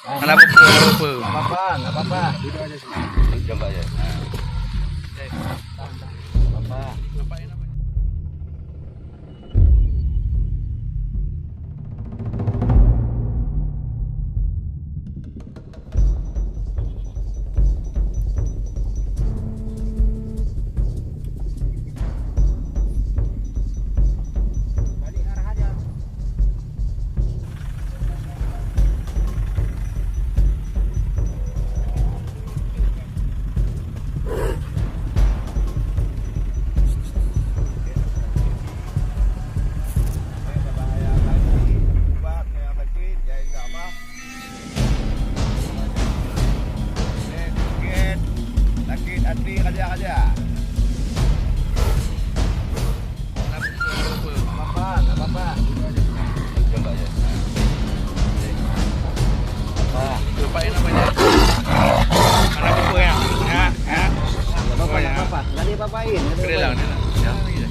Kenapa apa? Enggak apa-apa. Duduk aja sini. Coba aja. Apa? Ngapain apa? Balik arah aja. Asli kerja. Kenapa apa? Apa? Enggak apa-apa. Coba aja. Apa? Ngapain namanya? Kenapa apa ya? Enggak apa-apa, enggak apa-apa. Enggak diapa-apain. Kena lah, kena.